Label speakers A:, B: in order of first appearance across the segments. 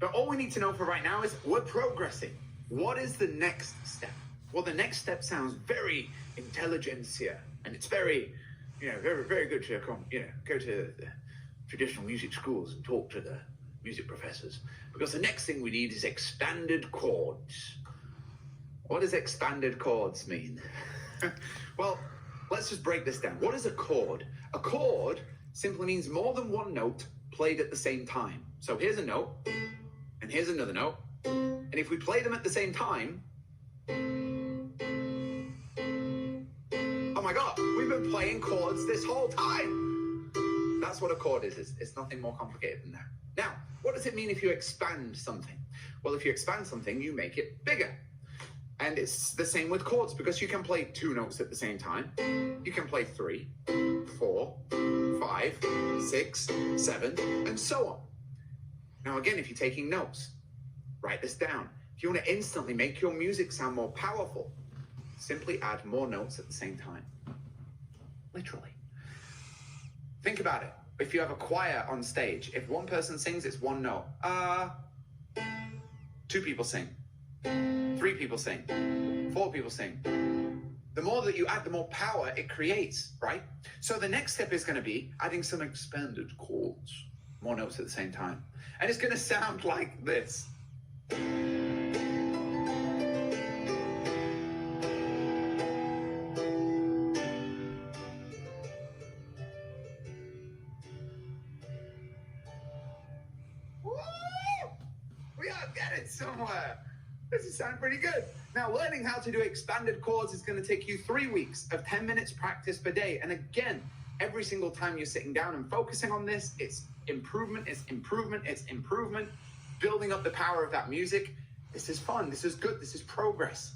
A: But all we need to know for right now is we're progressing. What is the next step? Well, the next step sounds very intelligentsia, and it's very, very, very good to go to the traditional music schools and talk to the music professors, because the next thing we need is expanded chords. What does expanded chords mean? Well, let's just break this down. What is a chord? A chord simply means more than one note played at the same time. So here's a note, and here's another note, and if we play them at the same time, oh my God, we've been playing chords this whole time. That's what a chord is. It's nothing more complicated than that. Now, what does it mean if you expand something? Well, if you expand something, you make it bigger. And it's the same with chords, because you can play two notes at the same time. You can play 3, 4, 5, 6, 7, and so on. Now, again, if you're taking notes, write this down. If you want to instantly make your music sound more powerful, simply add more notes at the same time. Literally. Think about it. If you have a choir on stage, if one person sings, it's one note. 2 people sing. 3 people sing. 4 people sing. The more that you add, the more power it creates, right? So the next step is going to be adding some expanded chords. More notes at the same time. And it's going to sound like this. We are getting somewhere. This is sounding pretty good. Now, learning how to do expanded chords is going to take you 3 weeks of 10 minutes practice per day. And again, every single time you're sitting down and focusing on this, it's improvement, it's improvement, it's improvement, building up the power of that music. This is fun, this is good, this is progress.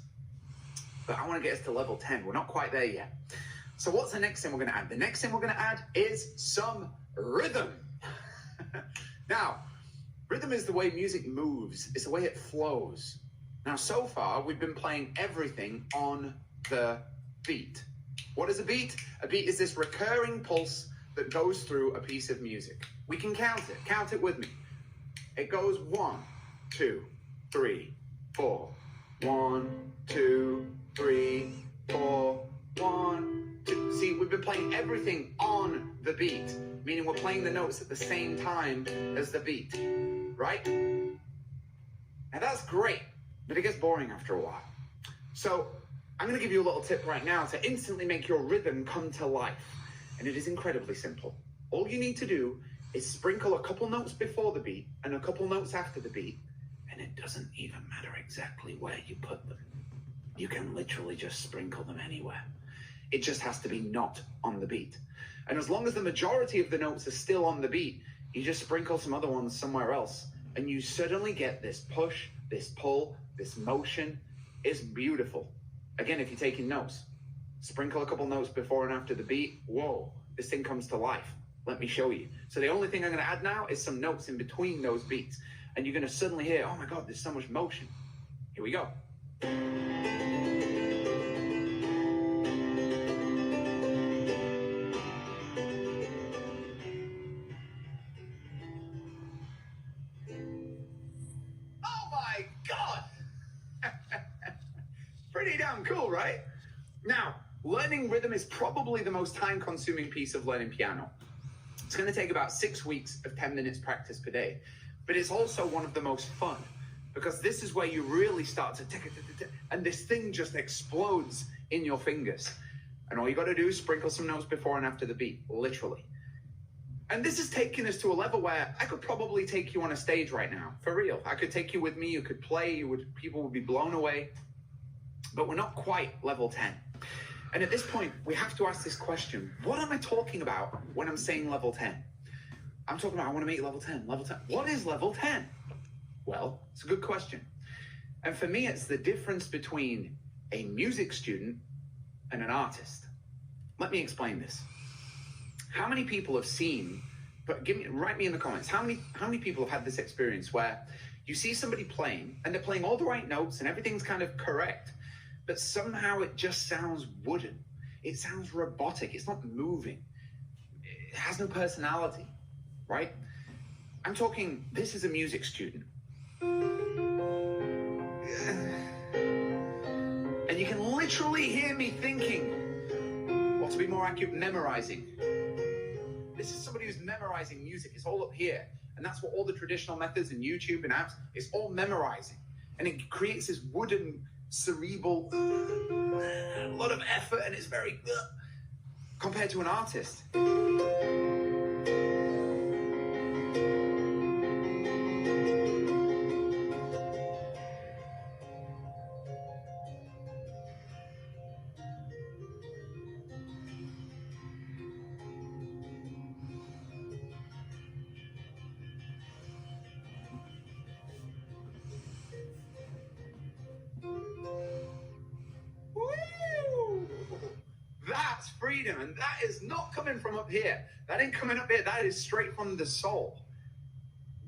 A: But I want to get us to level 10. We're not quite there yet. So what's the next thing we're going to add? The next thing we're going to add is some rhythm. Now, rhythm is the way music moves. It's the way it flows. Now, so far, we've been playing everything on the beat. What is a beat? A beat is this recurring pulse that goes through a piece of music. We can count it. Count it with me. It goes 1, 2, 3, 4. 1, 2, 3, 4. 1, 2. See, we've been playing everything on the beat, meaning we're playing the notes at the same time as the beat, right? Now that's great, but it gets boring after a while. So I'm going to give you a little tip right now to instantly make your rhythm come to life. And it is incredibly simple. All you need to do is sprinkle a couple notes before the beat and a couple notes after the beat, and it doesn't even matter exactly where you put them. You can literally just sprinkle them anywhere. It just has to be not on the beat. And as long as the majority of the notes are still on the beat, you just sprinkle some other ones somewhere else, and you suddenly get this push, this pull, this motion. It's beautiful. Again, if you're taking notes, sprinkle a couple notes before and after the beat. Whoa, this thing comes to life. Let me show you. So the only thing I'm going to add now is some notes in between those beats. And you're going to suddenly hear, oh my God, there's so much motion. Here we go. Oh my God. Pretty damn cool, right? Now, learning rhythm is probably the most time-consuming piece of learning piano. It's going to take about 6 weeks of 10 minutes practice per day, but it's also one of the most fun, because this is where you really start to and this thing just explodes in your fingers. And all you got to do is sprinkle some notes before and after the beat, literally. And this is taking us to a level where I could probably take you on a stage right now, for real. I could take you with me, you could play, people would be blown away, but we're not quite level 10. And at this point, we have to ask this question. What am I talking about when I'm saying level 10? I'm talking about I want to make level 10, level 10. What is level 10? Well, it's a good question. And for me, it's the difference between a music student and an artist. Let me explain this. How many people have seen, but write me in the comments, how many people have had this experience where you see somebody playing and they're playing all the right notes and everything's kind of correct, but somehow it just sounds wooden. It sounds robotic. It's not moving. It has no personality, right? I'm talking, this is a music student. And you can literally hear me thinking, or to be more accurate, memorizing. This is somebody who's memorizing music. It's all up here. And that's what all the traditional methods in YouTube and apps, it's all memorizing. And it creates this wooden, cerebral, a lot of effort, and it's very, compared to an artist. That's freedom, and that is not coming from up here. That ain't coming up here. That is straight from the soul.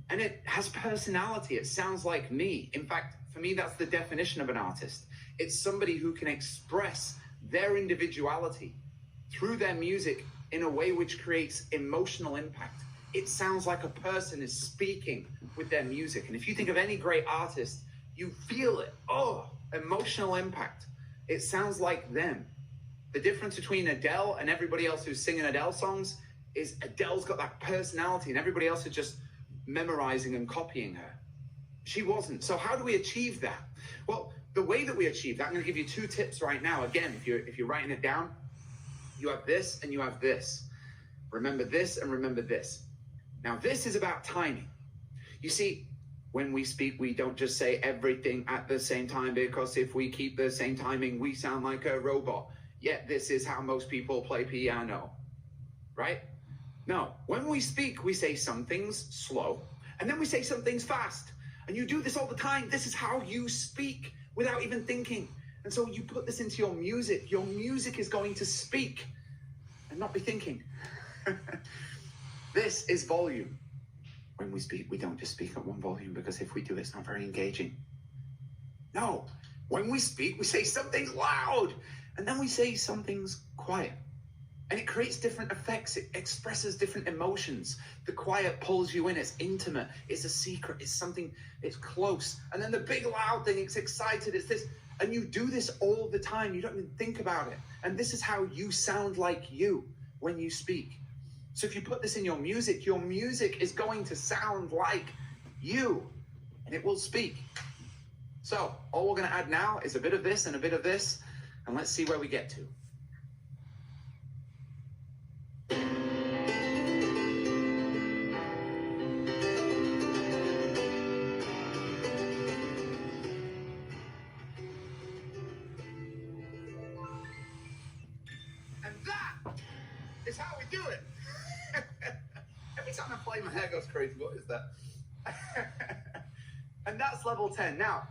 A: And it has personality. It sounds like me. In fact, for me, that's the definition of an artist. It's somebody who can express their individuality through their music in a way which creates emotional impact. It sounds like a person is speaking with their music. And if you think of any great artist, you feel it. Oh, emotional impact. It sounds like them. The difference between Adele and everybody else who's singing Adele songs is Adele's got that personality and everybody else is just memorizing and copying her. She wasn't. So how do we achieve that? Well, the way that we achieve that, I'm going to give you 2 tips right now. Again, if you're writing it down, you have this and you have this. Remember this and remember this. Now, this is about timing. You see, when we speak, we don't just say everything at the same time, because if we keep the same timing, we sound like a robot. Yet this is how most people play piano, right? No, when we speak, we say some things slow, and then we say some things fast. And you do this all the time. This is how you speak without even thinking. And so you put this into your music. Your music is going to speak and not be thinking. This is volume. When we speak, we don't just speak at one volume, because if we do, it's not very engaging. No, when we speak, we say something loud. And then we say something's quiet. And it creates different effects. It expresses different emotions. The quiet pulls you in. It's intimate. It's a secret. It's something, it's close. And then the big loud thing, it's excited. It's this. And you do this all the time. You don't even think about it. And this is how you sound like you when you speak. So if you put this in your music is going to sound like you. And it will speak. So all we're going to add now is a bit of this and a bit of this. And let's see where we get to. And that is how we do it. Every time I play, my hair goes crazy. What is that? And that's level 10. Now,